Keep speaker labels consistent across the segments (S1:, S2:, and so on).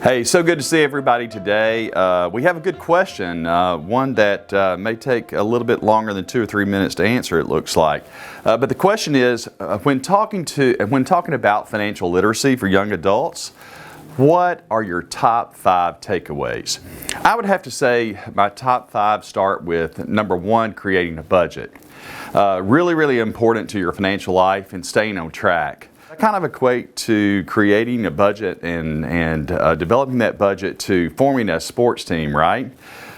S1: Hey, so good to see everybody today. We have a good question, one that may take a little bit longer than 2 or 3 minutes to answer, it looks like. But the question is, when talking about financial literacy for young adults, what are your top 5 takeaways? I would have to say my top 5 start with number 1, creating a budget. Really important to your financial life and staying on track. I kind of equate to creating a budget and developing that budget to forming a sports team, right?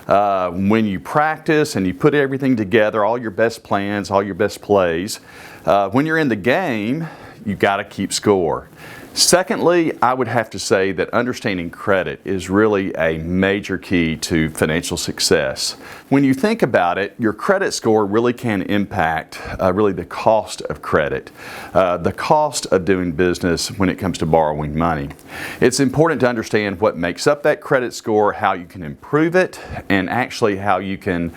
S1: When you practice and you put everything together, all your best plans, all your best plays, when you're in the game, you've got to keep score. Secondly, I would have to say that understanding credit is really a major key to financial success. When you think about it, your credit score really can impact really the cost of credit, the cost of doing business when it comes to borrowing money. It's important to understand what makes up that credit score, how you can improve it, and actually how you can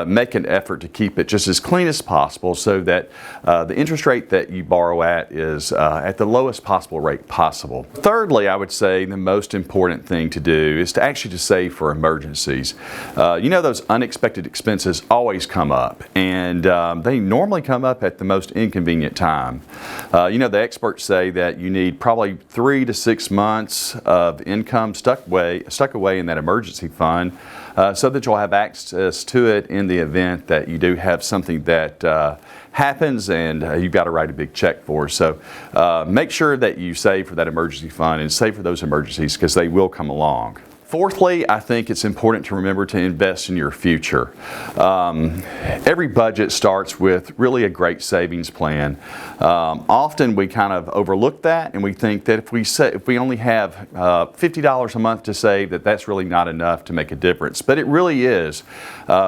S1: make an effort to keep it just as clean as possible so that the interest rate that you borrow at is at the lowest possible rate possible. Thirdly, I would say the most important thing to do is to actually just save for emergencies. You know, those unexpected expenses always come up, and they normally come up at the most inconvenient time. You know, the experts say that you need probably 3 to 6 months of income stuck away in that emergency fund so that you'll have access to it in the event that you do have something that happens and you've got to write a big check for. So make sure that you save for that emergency fund and save for those emergencies because they will come along. Fourthly, I think it's important to remember to invest in your future. Every budget starts with really a great savings plan. Often we kind of overlook that and we think that if we only have $50 a month to save, that's really not enough to make a difference. But it really is.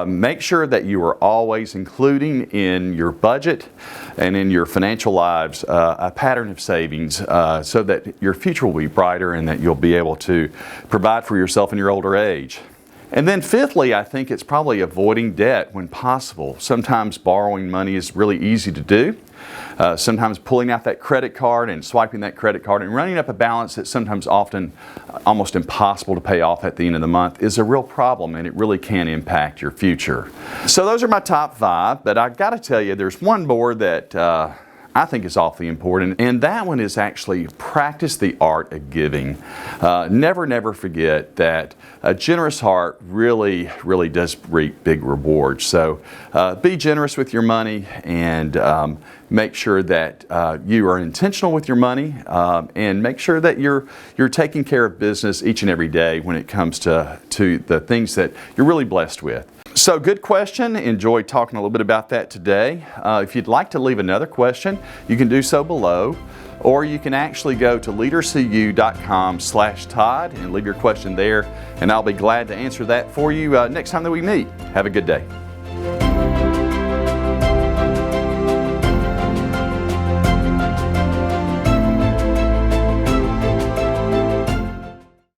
S1: Make sure that you are always including in your budget and in your financial lives a pattern of savings so that your future will be brighter and that you'll be able to provide for yourself in your older age. And then fifthly, I think it's probably avoiding debt when possible. Sometimes borrowing money is really easy to do. Sometimes pulling out that credit card and swiping that credit card and running up a balance that's sometimes often almost impossible to pay off at the end of the month is a real problem, and it really can impact your future. So those are my top 5, but I've got to tell you there's one more that I think is awfully important, and that one is actually practice the art of giving. Never forget that a generous heart really does reap big rewards. So be generous with your money and make sure that you are intentional with your money and make sure that you're taking care of business each and every day when it comes to the things that you're really blessed with. So good question. Enjoyed talking a little bit about that today. If you'd like to leave another question, you can do so below, or you can actually go to leadercu.com/Todd and leave your question there, and I'll be glad to answer that for you next time that we meet. Have a good day.